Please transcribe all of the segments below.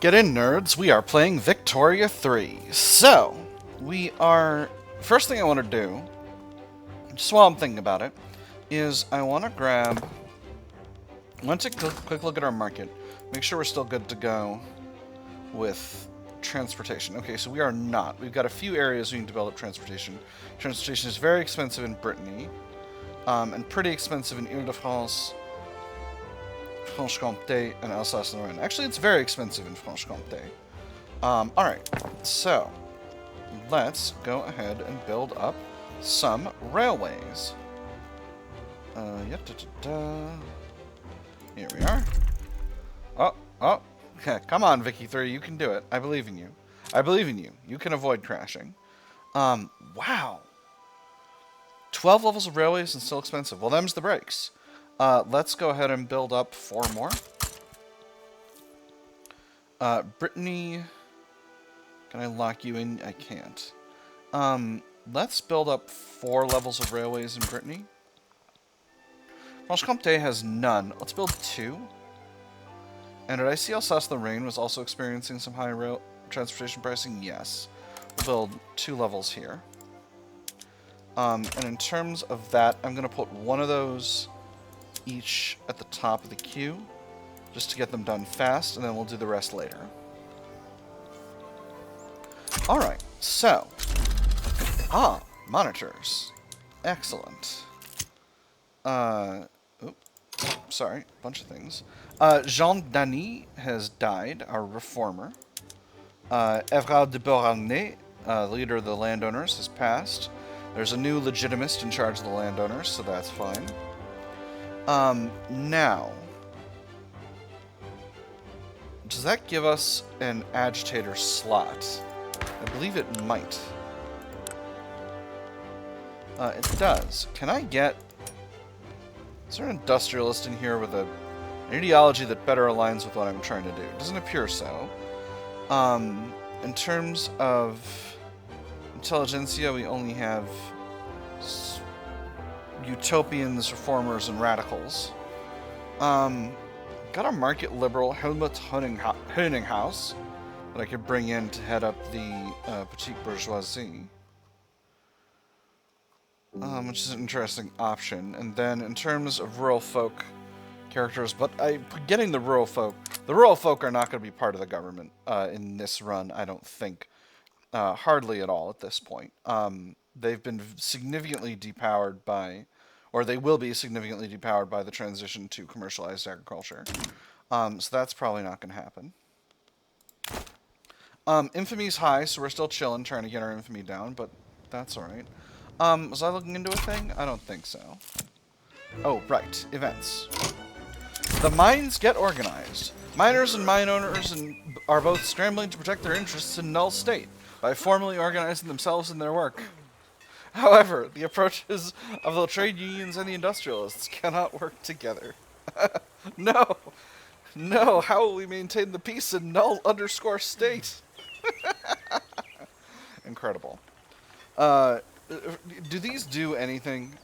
Get in, nerds. We are playing Victoria 3. So, we are... First thing I want to do, just while I'm thinking about it, is I want to grab... I want to take a quick look at our market. Make sure we're still good to go with transportation. Okay, so we are not. We've got a few areas we can develop transportation. Transportation is very expensive in Brittany, and pretty expensive in Ile-de-France, Franche-Comté, and Alsace-Lorraine. Actually, it's very expensive in Franche-Comté. Alright, so let's go ahead and build up some railways. Here we are. Oh, come on, Vicky 3, you can do it. I believe in you. I believe in you. You can avoid crashing. Wow. 12 levels of railways and still expensive. Well, them's the breaks. Let's go ahead and build up 4 more. Brittany... Can I lock you in? I can't. Let's build up 4 levels of railways in Brittany. Franche-Comté has none. Let's build 2. And did I see Alsace-Lorraine was also experiencing some high rail transportation pricing? Yes. We'll build 2 levels here. And in terms of that, I'm going to put one of those each at the top of the queue, just to get them done fast, and then we'll do the rest later. Alright, so... monitors. Excellent. Sorry, bunch of things. Jean Dany has died, our reformer. Everard de Beauharnais, leader of the landowners, has passed. There's a new legitimist in charge of the landowners, so that's fine. Now, does that give us an agitator slot? I believe it might. It does. Can I get... Is there an industrialist in here with an ideology that better aligns with what I'm trying to do? It doesn't appear so. In terms of intelligentsia, we only have utopians, reformers, and radicals. Got a market liberal, Helmut Honinghaus, that I could bring in to head up the petite bourgeoisie. Which is an interesting option. And then in terms of rural folk characters, but getting the rural folk are not going to be part of the government in this run, I don't think. Hardly at all at this point. They've been significantly depowered by, or they will be significantly depowered by the transition to commercialized agriculture. So that's probably not going to happen. Infamy's high, so we're still chilling, trying to get our infamy down, but that's alright. Was I looking into a thing? I don't think so. Oh, right. Events. The mines get organized. Miners and mine owners are both scrambling to protect their interests in null state by formally organizing themselves in their work. However, the approaches of the trade unions and the industrialists cannot work together. No! No, how will we maintain the peace in null underscore state? Incredible. Do these do anything?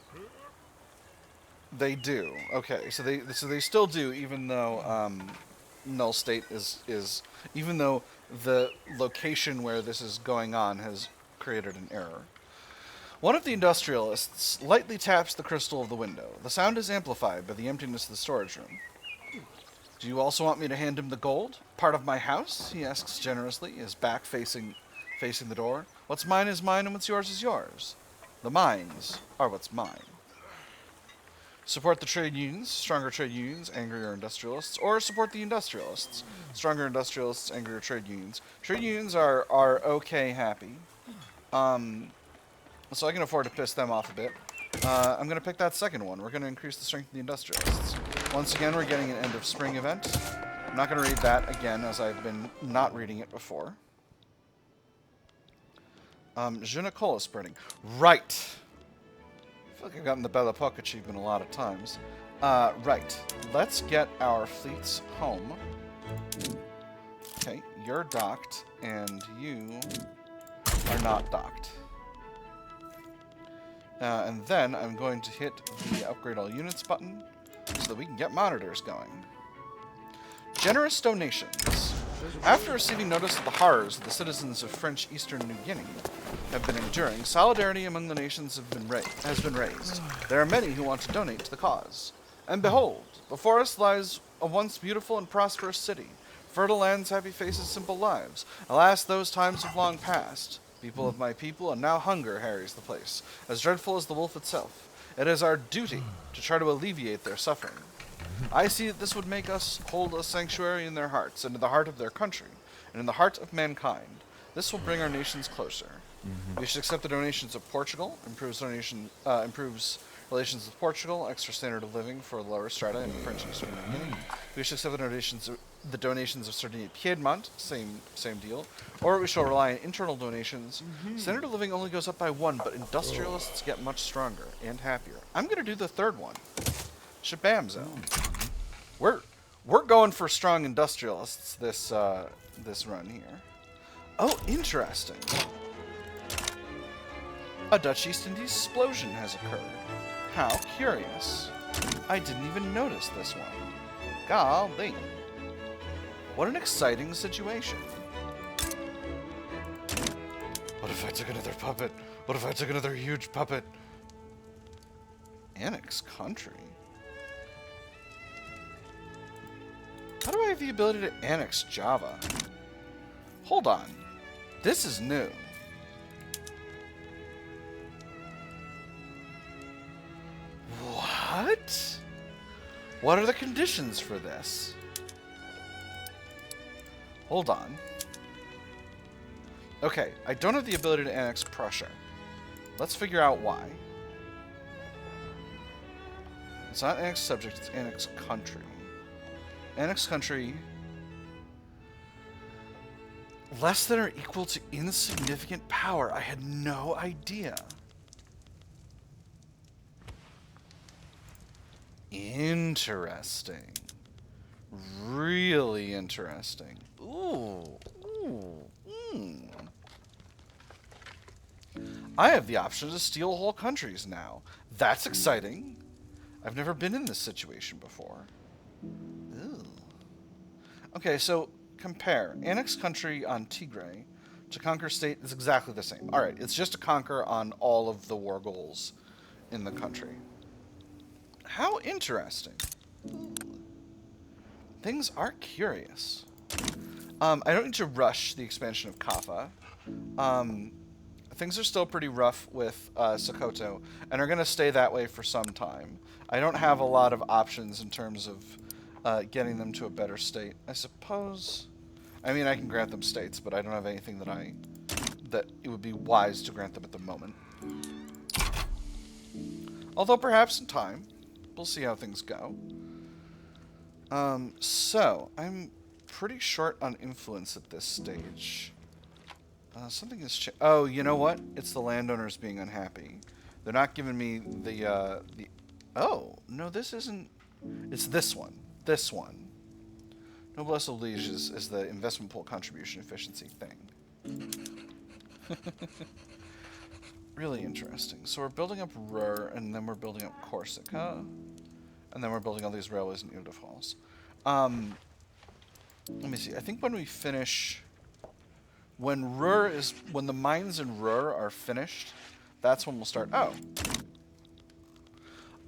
They do. Okay, so they still do, even though null state is even though the location where this is going on has created an error. One of the industrialists lightly taps the crystal of the window. The sound is amplified by the emptiness of the storage room. Do you also want me to hand him the gold? Part of my house? He asks generously, his back facing the door. What's mine is mine and what's yours is yours. The mines are what's mine. Support the trade unions, stronger trade unions, angrier industrialists, or support the industrialists, stronger industrialists, angrier trade unions. Trade unions are okay happy. So I can afford to piss them off a bit. I'm going to pick that second one. We're going to increase the strength of the industrialists. Once again, we're getting an end of spring event. I'm not going to read that again, as I've been not reading it before. Junicola spreading. Right. I feel like I've gotten the Belle Époque achievement a lot of times. Right. Let's get our fleets home. Okay, you're docked, and you are not docked. And then I'm going to hit the upgrade all units button so that we can get monitors going. Generous donations. After receiving notice of the horrors the citizens of French Eastern New Guinea have been enduring, solidarity among the nations has been raised. There are many who want to donate to the cause. And behold, before us lies a once beautiful and prosperous city, fertile lands, happy faces, simple lives. Alas, those times have long passed. People of my people, and now hunger harries the place, as dreadful as the wolf itself. It is our duty to try to alleviate their suffering. I see that this would make us hold a sanctuary in their hearts, and in the heart of their country, and in the heart of mankind. This will bring our nations closer. We should accept the donations of Portugal, improves relations with Portugal, extra standard of living for lower strata in French Eastern New Guinea. We should accept the donations of Sardinia Piedmont, same deal. Or we shall rely on internal donations. Standard of living only goes up by 1, but industrialists get much stronger and happier. I'm going to do the third one. Shabamzo. We're going for strong industrialists this run here. Oh, interesting. A Dutch East Indies explosion has occurred. How curious. I didn't even notice this one. Golly. What an exciting situation. What if I took another puppet? What if I took another huge puppet? Annex country? How do I have the ability to annex Java? Hold on. This is new. What? What are the conditions for this? Hold on. Okay, I don't have the ability to annex Prussia. Let's figure out why. It's not annex subject, it's annex country. Annex country less than or equal to insignificant power. I had no idea. Interesting. Really interesting. Ooh. I have the option to steal whole countries now. That's exciting. I've never been in this situation before. Ooh. Okay, so compare. Annex country on Tigray to conquer state is exactly the same. Alright, it's just to conquer on all of the war goals in the country. How interesting. Ooh. Things are curious. I don't need to rush the expansion of Kaffa. Things are still pretty rough with Sokoto, and are going to stay that way for some time. I don't have a lot of options in terms of getting them to a better state. I suppose... I mean, I can grant them states, but I don't have anything that it would be wise to grant them at the moment. Although perhaps in time. We'll see how things go. So, I'm pretty short on influence at this stage. Something has changed. Oh, you know what? It's the landowners being unhappy. They're not giving me the... Oh, no, this isn't... It's this one. This one. Noblesse oblige is the investment pool contribution efficiency thing. Really interesting. So we're building up Ruhr, and then we're building up Corsica. And then we're building all these railways in Ile-de-France. Let me see. I think when we finish... When the mines in Ruhr are finished, that's when we'll start.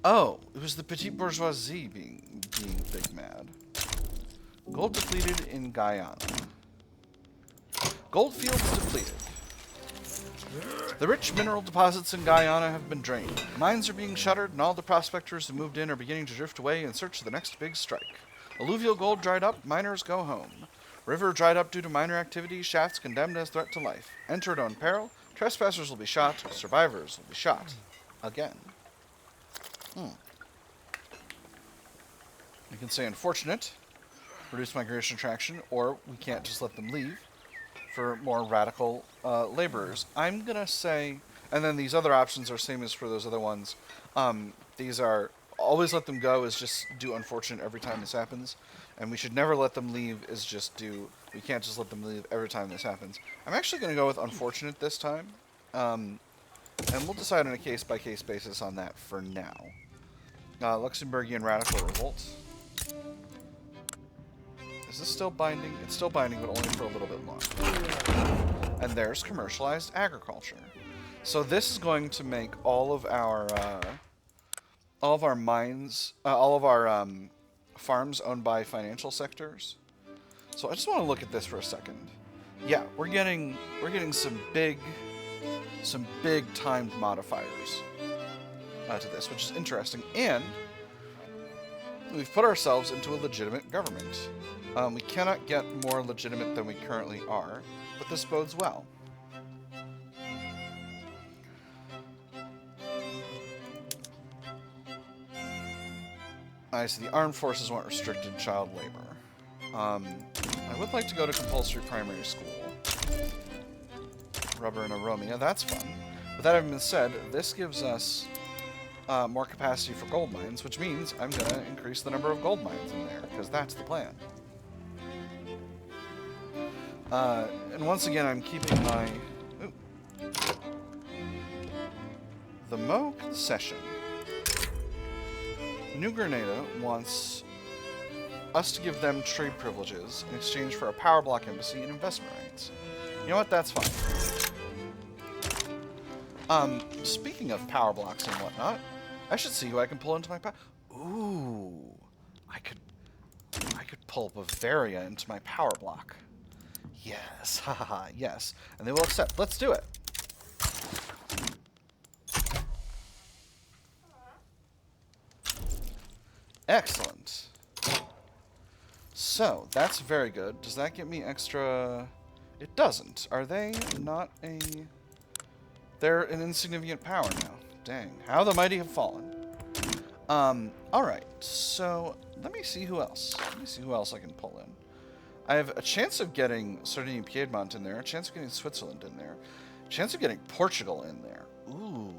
Oh, it was the petite bourgeoisie being big mad. Gold depleted in Guyana. Goldfields depleted. The rich mineral deposits in Guyana have been drained. Mines are being shuttered, and all the prospectors who moved in are beginning to drift away in search of the next big strike. Alluvial gold dried up, miners go home. River dried up due to miner activity, shafts condemned as threat to life. Entered on peril, trespassers will be shot, survivors will be shot. Again. You can say unfortunate, reduce migration attraction, or we can't just let them leave for more radical laborers. I'm going to say, and then these other options are same as for those other ones. These are, always let them go is just do unfortunate every time this happens. And we should never let them leave is just do, we can't just let them leave every time this happens. I'm actually going to go with unfortunate this time. And we'll decide on a case-by-case basis on that for now. Luxembourgian radical revolt. Is this still binding? It's still binding, but only for a little bit longer. And there's commercialized agriculture. So this is going to make all of our mines, all of our farms owned by financial sectors. So I just want to look at this for a second. Yeah, we're getting some big timed modifiers to this, which is interesting. And we've put ourselves into a legitimate government. We cannot get more legitimate than we currently are, but this bodes well. I see the armed forces want restricted child labor. I would like to go to compulsory primary school. Rubber and aromia, that's fun. But that having been said, this gives us more capacity for gold mines, which means I'm going to increase the number of gold mines in there, because that's the plan. And once again, I'm keeping my... Ooh. The Mo concession. New Grenada wants us to give them trade privileges in exchange for a power block embassy and investment rights. You know what? That's fine. Speaking of power blocks and whatnot, I should see who I can pull into my power... Ooh. I could pull Bavaria into my power block. Yes. Haha, yes. And they will accept. Let's do it. Excellent. So, that's very good. Does that get me extra... It doesn't. Are they not a... They're an insignificant power now. Dang. How the mighty have fallen. Alright. So, let me see who else. Let me see who else I can pull in. I have a chance of getting Sardinia and Piedmont in there, a chance of getting Switzerland in there, a chance of getting Portugal in there. Ooh,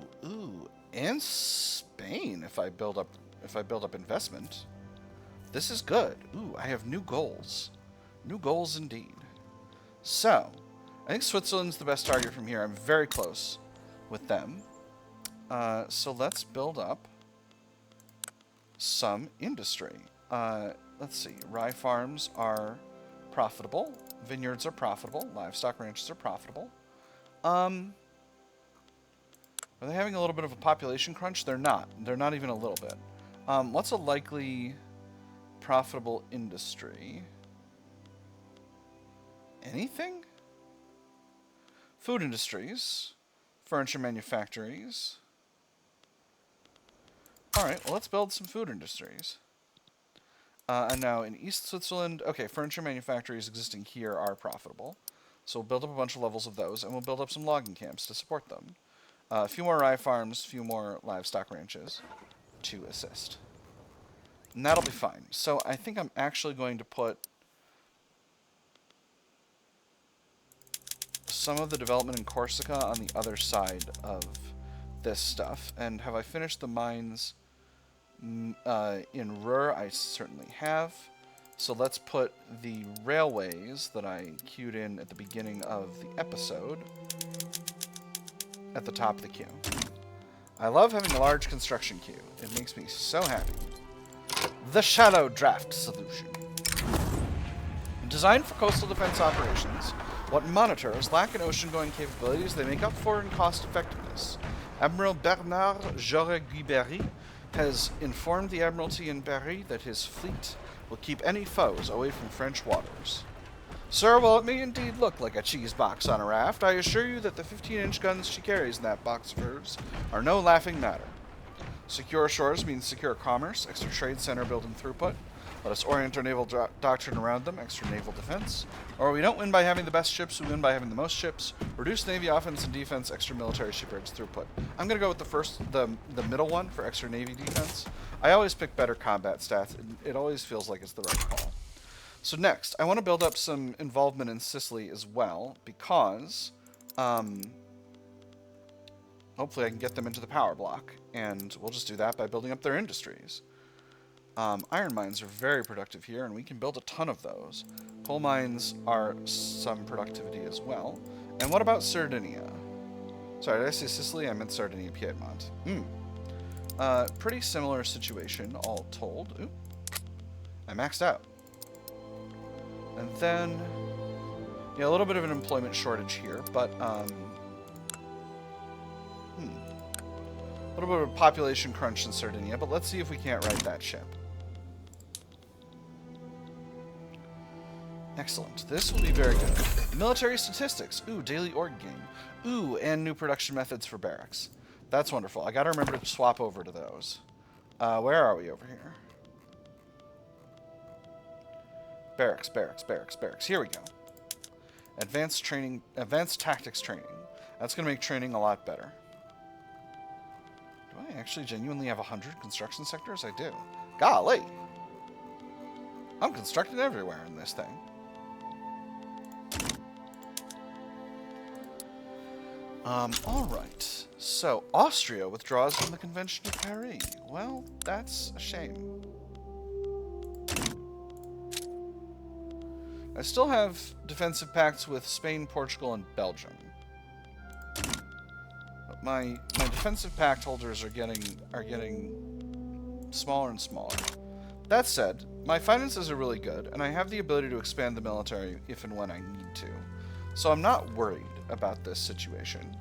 and Spain if I build up investment. This is good. Ooh, I have new goals. New goals indeed. So, I think Switzerland's the best target from here. I'm very close with them. So let's build up some industry. Let's see. Rye farms are profitable. Vineyards are profitable. Livestock ranches are profitable. Are they having a little bit of a population crunch? They're not. They're not even a little bit. What's a likely profitable industry? Anything? Food industries. Furniture manufactories. Alright, well, let's build some food industries. And now in East Switzerland, okay, furniture manufactories existing here are profitable. So we'll build up a bunch of levels of those, and we'll build up some logging camps to support them. A few more rye farms, a few more livestock ranches to assist. And that'll be fine. So I think I'm actually going to put some of the development in Corsica on the other side of this stuff. And have I finished the mines in Ruhr? I certainly have. So let's put the railways that I queued in at the beginning of the episode at the top of the queue. I love having a large construction queue. It makes me so happy. The shallow draft solution. Designed for coastal defense operations, what monitors lack in ocean-going capabilities, they make up for in cost effectiveness. Admiral Bernard Jaurès-Guibéry has informed the Admiralty in Paris that his fleet will keep any foes away from French waters. Sir, while it may indeed look like a cheese box on a raft, I assure you that the 15-inch guns she carries in that box of hers are no laughing matter. Secure shores means secure commerce, extra trade center building throughput. Let us orient our naval doctrine around them, extra naval defense. Or we don't win by having the best ships, we win by having the most ships. Reduce Navy offense and defense, extra military shipyards throughput. I'm going to go with the middle one for extra Navy defense. I always pick better combat stats. It always feels like it's the right call. So next, I want to build up some involvement in Sicily as well, because hopefully I can get them into the power block, and we'll just do that by building up their industries. Iron mines are very productive here, and we can build a ton of those. Coal mines are some productivity as well. And what about Sardinia? Sorry, did I say Sicily? I meant Sardinia, Piedmont. Pretty similar situation, all told. Ooh, I maxed out. And then, yeah, a little bit of an employment shortage here, but, a little bit of a population crunch in Sardinia, but let's see if we can't right that ship. Excellent. This will be very good. Military statistics. Ooh, daily org gain. Ooh, and new production methods for barracks. That's wonderful. I gotta remember to swap over to those. Where are we over here? Barracks, barracks, barracks, barracks. Here we go. Advanced training, advanced tactics training. That's gonna make training a lot better. Do I actually genuinely have 100 construction sectors? I do. Golly! I'm constructed everywhere in this thing. Alright. So, Austria withdraws from the Convention of Paris. Well, that's a shame. I still have defensive pacts with Spain, Portugal, and Belgium. But my defensive pact holders are getting smaller and smaller. That said, my finances are really good, and I have the ability to expand the military if and when I need to. So I'm not worried about this situation.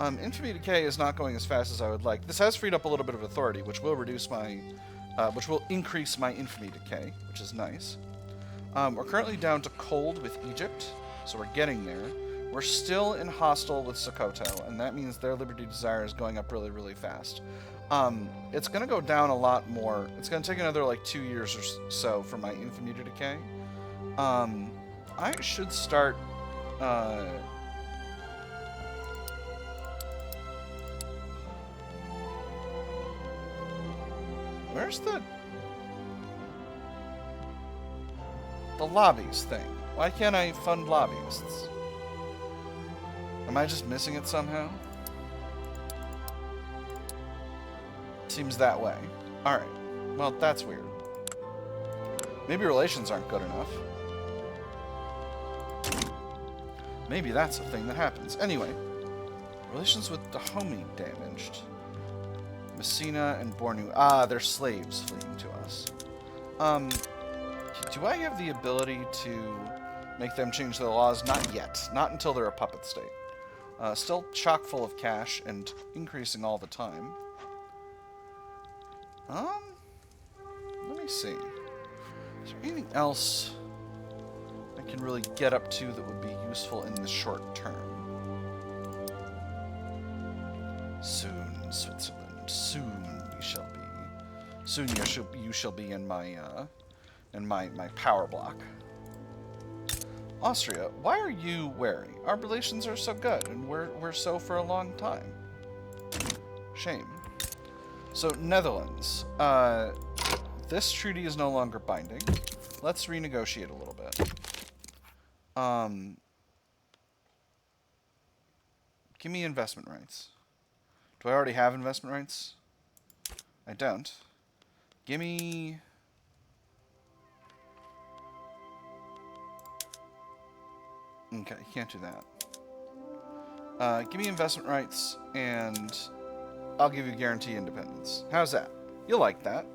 Infamy decay is not going as fast as I would like. This has freed up a little bit of authority, which will reduce my, which will increase my infamy decay, which is nice. We're currently down to cold with Egypt, so we're getting there. We're still in hostile with Sokoto, and that means their liberty desire is going up really, really fast. It's going to go down a lot more. It's going to take another, like, 2 years or so for my infamy to decay. I should start, where's the lobbies thing? Why can't I fund lobbyists? Am I just missing it somehow? Seems that way. Alright. Well, that's weird. Maybe relations aren't good enough. Maybe that's a thing that happens. Anyway. Relations with Dahomey damaged. Messina and Bornu. Ah, they're slaves fleeing to us. Do I have the ability to make them change their laws? Not yet. Not until they're a puppet state. Still chock full of cash and increasing all the time. Let me see. Is there anything else I can really get up to that would be useful in the short term? Soon, Switzerland. Soon we shall be. Soon you shall be in my power block. Austria, why are you wary? Our relations are so good, and we're so for a long time. Shame. So, Netherlands. This treaty is no longer binding. Let's renegotiate a little bit. Give me investment rights. Do I already have investment rights? I don't. Give me... Okay, can't do that. Give me investment rights, and I'll give you guaranteed independence. How's that? You'll like that.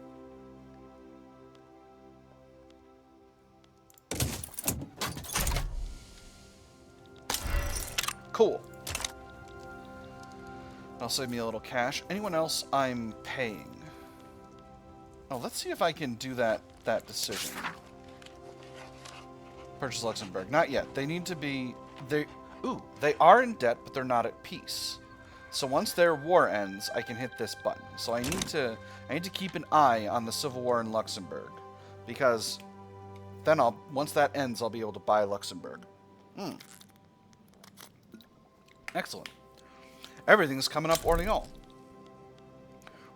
Cool. That'll save me a little cash. Anyone else I'm paying? Oh, let's see if I can do that decision. Purchase Luxembourg. Not yet. They need to be... They are in debt, but they're not at peace. So once their war ends, I can hit this button. So I need to keep an eye on the civil war in Luxembourg, because then once that ends, I'll be able to buy Luxembourg. Excellent. Everything's coming up Orléans.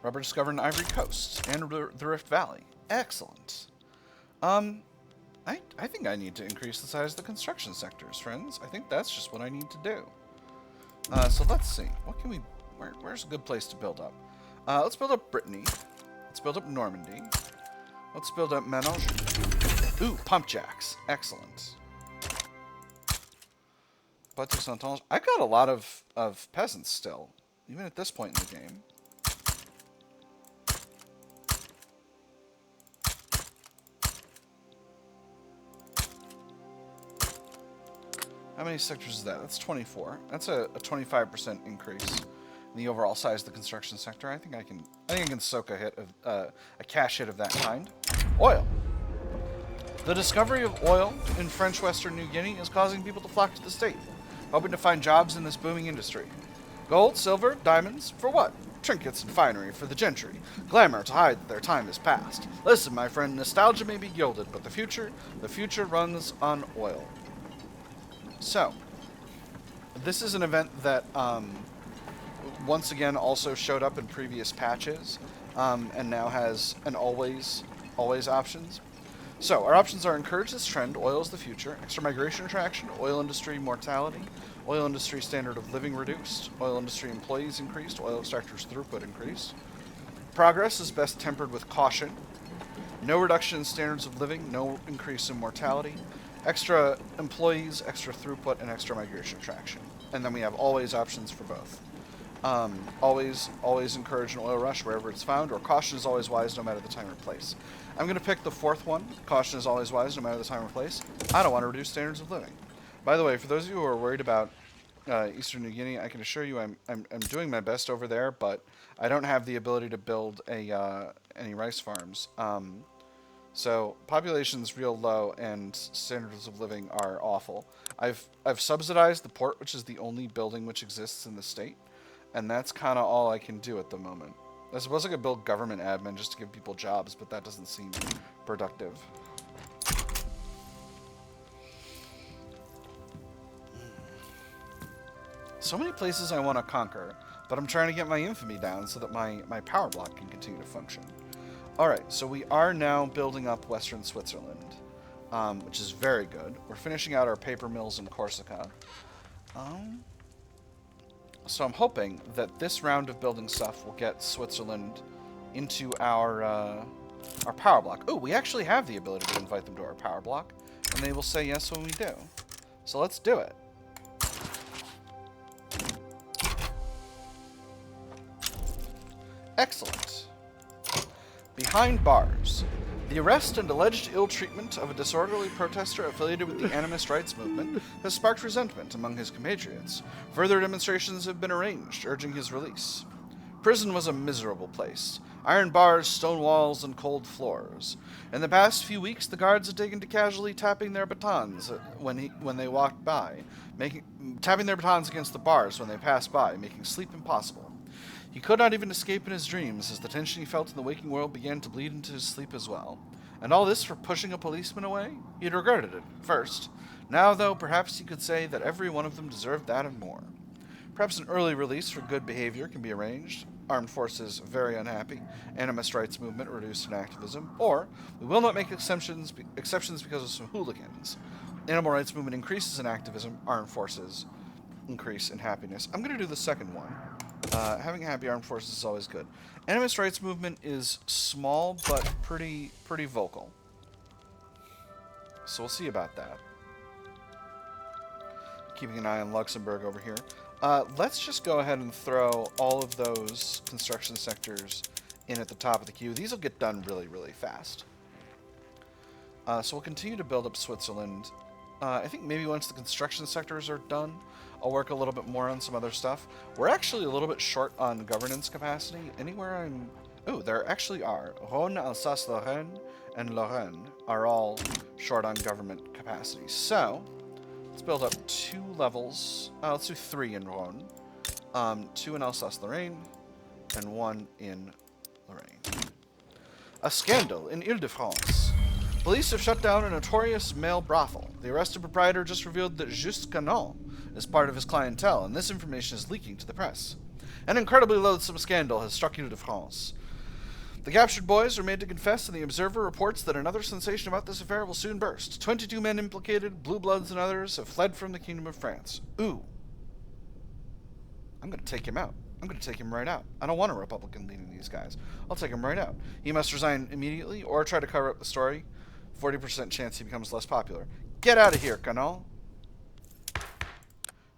Rubber discovered in Ivory Coast and the Rift Valley. Excellent. I think I need to increase the size of the construction sectors, friends. I think that's just what I need to do. So let's see. What can we... Where's a good place to build up? Let's build up Brittany. Let's build up Normandy. Let's build up Ménage. Ooh, pump jacks. Excellent. I've got a lot of peasants still, even at this point in the game. How many sectors is that? That's 24. That's a 25% increase in the overall size of the construction sector. I think I can soak a hit of a cash hit of that kind. Oil. The discovery of oil in French Western New Guinea is causing people to flock to the state, hoping to find jobs in this booming industry. Gold, silver, diamonds, for what? Trinkets and finery for the gentry. Glamour to hide that their time is past. Listen, my friend, nostalgia may be gilded, but the future runs on oil. So, this is an event that once again also showed up in previous patches, and now has an always options. So, our options are encourage this trend, oil is the future, extra migration attraction, oil industry mortality, oil industry standard of living reduced, oil industry employees increased, oil extractors throughput increased. Progress is best tempered with caution. No reduction in standards of living, no increase in mortality. Extra employees, extra throughput, and extra migration attraction. And then we have always options for both. Always encourage an oil rush wherever it's found, or caution is always wise no matter the time or place. I'm going to pick the fourth one. Caution is always wise no matter the time or place. I don't want to reduce standards of living. By the way, for those of you who are worried about Eastern New Guinea, I can assure you I'm doing my best over there, but I don't have the ability to build any rice farms. So population's real low and standards of living are awful. I've subsidized the port, which is the only building which exists in the state, and that's kind of all I can do at the moment. I suppose I could build government admin just to give people jobs, but that doesn't seem productive. So many places I want to conquer, but I'm trying to get my infamy down so that my power block can continue to function. Alright, so we are now building up Western Switzerland, which is very good. We're finishing out our paper mills in Corsica. So I'm hoping that this round of building stuff will get Switzerland into our power block. Oh, we actually have the ability to invite them to our power block, and they will say yes when we do. So let's do it. Excellent. Behind bars. The arrest and alleged ill treatment of a disorderly protester affiliated with the animist rights movement has sparked resentment among his compatriots. Further demonstrations have been arranged, urging his release. Prison was a miserable place. Iron bars, stone walls, and cold floors. In the past few weeks, the guards had taken to casually tapping their batons when they walked by, tapping their batons against the bars when they passed by, making sleep impossible. He could not even escape in his dreams, as the tension he felt in the waking world began to bleed into his sleep as well. And all this for pushing a policeman away? He had regretted it at first. Now, though, perhaps he could say that every one of them deserved that and more. Perhaps an early release for good behavior can be arranged. Armed forces very unhappy. Animist rights movement reduced in activism. Or, we will not make exceptions because of some hooligans. Animal rights movement increases in activism. Armed forces increase in happiness. I'm going to do the second one. Having happy armed forces is always good. Animist rights movement is small, but pretty vocal. So we'll see about that. Keeping an eye on Luxembourg over here. Let's just go ahead and throw all of those construction sectors in at the top of the queue. These will get done really, really fast. So we'll continue to build up Switzerland. I think maybe once the construction sectors are done, I'll work a little bit more on some other stuff. We're actually a little bit short on governance capacity. Anywhere I'm... Oh, there actually are. Rhône, Alsace-Lorraine, and Lorraine are all short on government capacity. So, let's build up 2 levels. Let's do 3 in Rhône. 2 in Alsace-Lorraine, and 1 in Lorraine. A scandal in Ile-de-France. Police have shut down a notorious male brothel. The arrested proprietor just revealed that Juste Canon is part of his clientele, and this information is leaking to the press. An incredibly loathsome scandal has struck Ile-de-France. The captured boys are made to confess, and the Observer reports that another sensation about this affair will soon burst. 22 men implicated, blue bloods and others, have fled from the Kingdom of France. Ooh. I'm going to take him out. I'm going to take him right out. I don't want a Republican leading these guys. I'll take him right out. He must resign immediately or try to cover up the story. 40% chance he becomes less popular. Get out of here, Canon.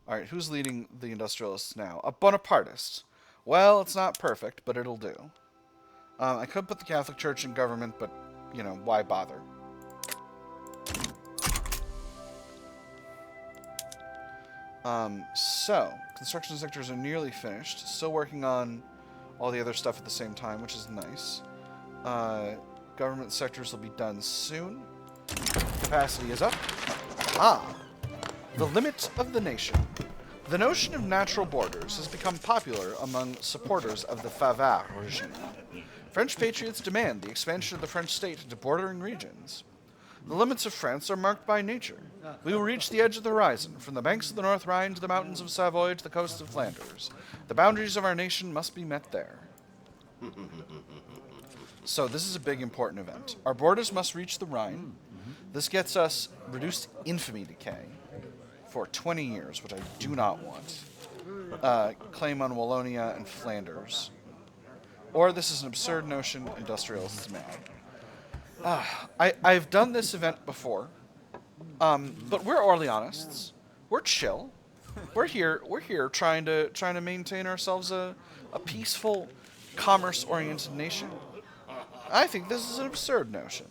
Alright, who's leading the Industrialists now? A Bonapartist. Well, it's not perfect, but it'll do. I could put the Catholic Church in government, but, you know, why bother? So, construction sectors are nearly finished. Still working on all the other stuff at the same time, which is nice. Government sectors will be done soon. Capacity is up. The limit of the nation. The notion of natural borders has become popular among supporters of the Favre regime. French patriots demand the expansion of the French state into bordering regions. The limits of France are marked by nature. We will reach the edge of the horizon, from the banks of the North Rhine to the mountains of Savoy to the coast of Flanders. The boundaries of our nation must be met there. So this is a big important event. Our borders must reach the Rhine. This gets us reduced infamy decay for 20 years, which I do not want. Claim on Wallonia and Flanders. Or this is an absurd notion, industrialists mad. I've done this event before, but we're Orleanists. We're chill. We're here trying to maintain ourselves a peaceful, commerce-oriented nation. I think this is an absurd notion.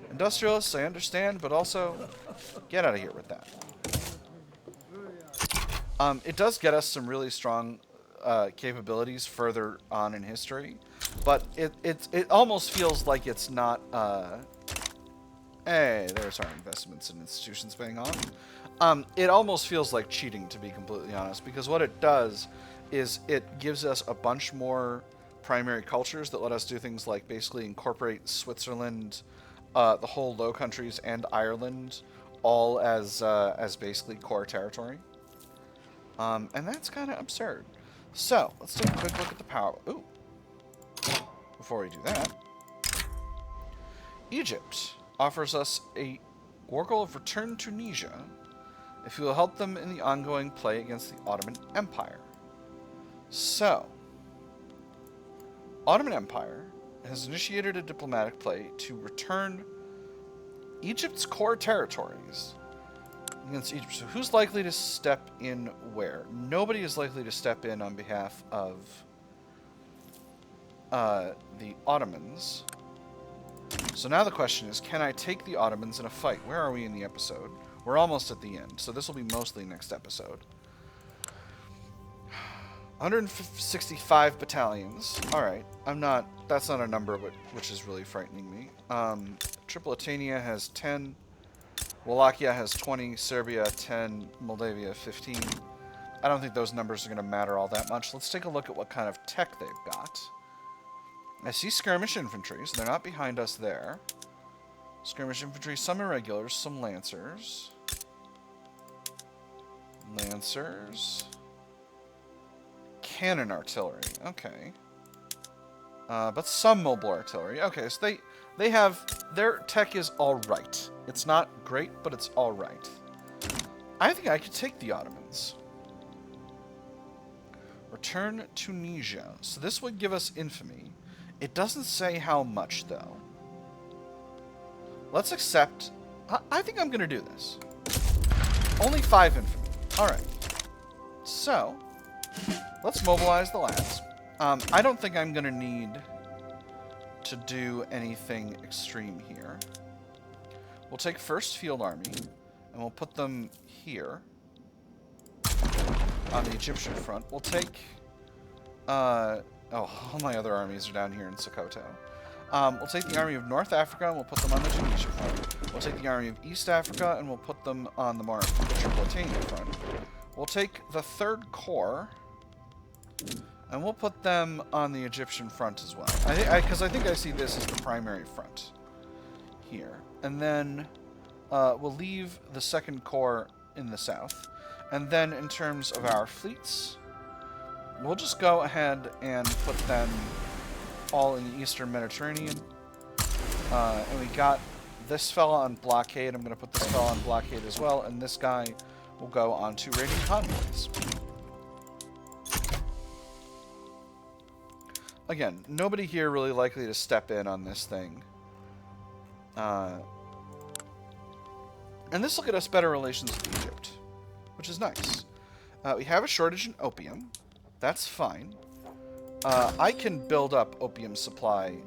Industrialists, I understand, but also get out of here with that. It does get us some really strong capabilities further on in history, but it almost feels like it's not. Hey, there's our investments in institutions paying off. It almost feels like cheating, to be completely honest, because what it does is it gives us a bunch more primary cultures that let us do things like basically incorporate Switzerland, the whole Low Countries, and Ireland all as basically core territory. And that's kind of absurd. So, let's take a quick look at the power. Ooh. Before we do that, Egypt offers us a war goal of return Tunisia if we will help them in the ongoing play against the Ottoman Empire. So, Ottoman Empire has initiated a diplomatic play to return Egypt's core territories against Egypt. So who's likely to step in where? Nobody is likely to step in on behalf of the Ottomans. So now the question is, can I take the Ottomans in a fight? Where are we in the episode? We're almost at the end, so this will be mostly next episode. 165 battalions. Alright, that's not a number which is really frightening me. Tripolitania has 10. Wallachia has 20. Serbia 10. Moldavia 15. I don't think those numbers are going to matter all that much. Let's take a look at what kind of tech they've got. I see skirmish infantry, so they're not behind us there. Skirmish infantry, some irregulars, some lancers. Cannon artillery, okay. But some mobile artillery. Okay, so they have, their tech is alright. It's not great, but it's alright. I think I could take the Ottomans. Return Tunisia. So this would give us infamy. It doesn't say how much, though. Let's accept... I think I'm going to do this. Only 5 infamy. Alright. So, let's mobilize the lads. I don't think I'm going to need to do anything extreme here. We'll take 1st Field Army, and we'll put them here on the Egyptian front. We'll take... all my other armies are down here in Sokoto. We'll take the Army of North Africa, and we'll put them on the Tunisia front. We'll take the Army of East Africa, and we'll put them on the Tripolitania front. We'll take the 3rd Corps, and we'll put them on the Egyptian front as well. Because I think I see this as the primary front here. And then we'll leave the 2nd Corps in the south. And then in terms of our fleets, we'll just go ahead and put them all in the Eastern Mediterranean. And we got this fella on blockade. I'm going to put this fella on blockade as well. And this guy will go on to raiding convoys. Again, nobody here really likely to step in on this thing. And this will get us better relations with Egypt, which is nice. We have a shortage in opium. That's fine. I can build up opium supply.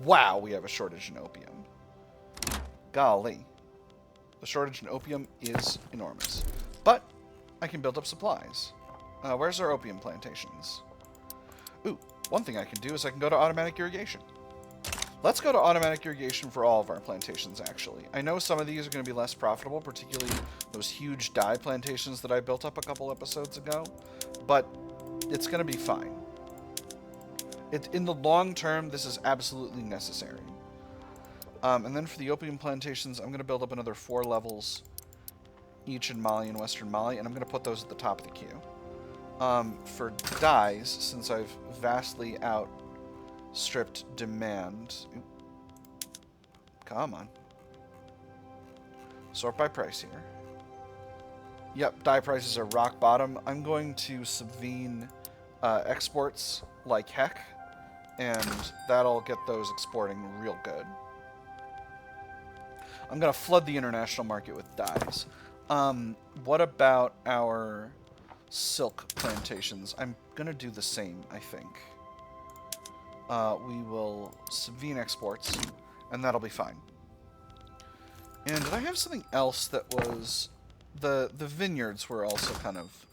Wow, we have a shortage in opium. Golly. The shortage in opium is enormous. But I can build up supplies. Where's our opium plantations? Ooh, one thing I can do is I can go to automatic irrigation. Let's go to automatic irrigation for all of our plantations, actually. I know some of these are going to be less profitable, particularly those huge dye plantations that I built up a couple episodes ago, but it's going to be fine. In the long term, this is absolutely necessary. And then for the opium plantations, I'm going to build up another 4 levels, each in Mali and Western Mali, and I'm going to put those at the top of the queue. For dyes, since I've vastly outstripped demand... Come on. Sort by price here. Yep, dye prices are rock bottom. I'm going to subvene exports like heck, and that'll get those exporting real good. I'm going to flood the international market with dyes. What about our silk plantations? I'm going to do the same, I think. We will subvene exports, and that'll be fine. And did I have something else that was... The vineyards were also kind of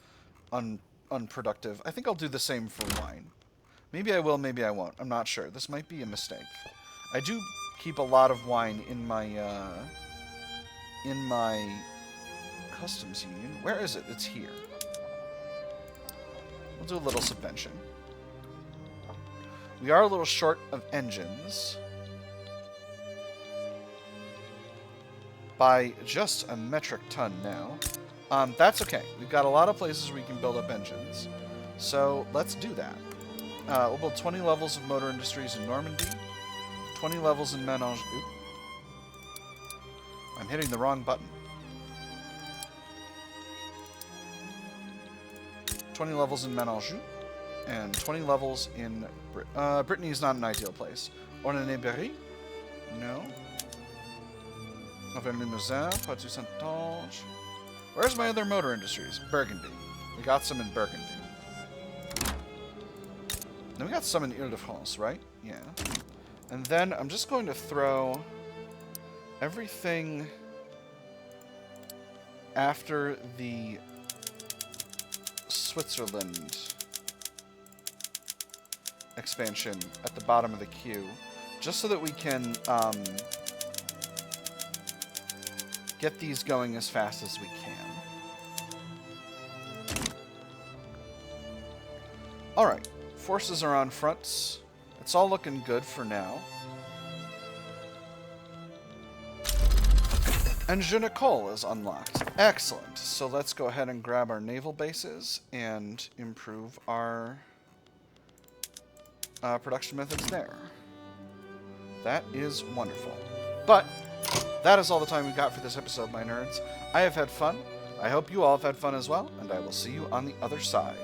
unproductive. I think I'll do the same for wine. Maybe I will, maybe I won't. I'm not sure. This might be a mistake. I do keep a lot of wine in my customs union. Where is it? It's here. We'll do a little subvention. We are a little short of engines. By just a metric ton now. That's okay. We've got a lot of places where we can build up engines. So let's do that. We'll build 20 levels of motor industries in Normandy. 20 levels in Ménage... Oop. I'm hitting the wrong button. 20 levels in Ménage. And 20 levels in... Brittany is not an ideal place. Orne-Berry? No. Auvergne-Limousin, Poitou-Saintonge. Where's my other motor industries? Burgundy. We got some in Burgundy. Then we got some in Ile-de-France, right? Yeah. And then I'm just going to throw everything after the Switzerland expansion at the bottom of the queue, just so that we can get these going as fast as we can. Alright, forces are on fronts. It's all looking good for now. And Genicole is unlocked. Excellent. So let's go ahead and grab our naval bases and improve our production methods there. That is wonderful. But that is all the time we've got for this episode, my nerds. I have had fun. I hope you all have had fun as well, and I will see you on the other side.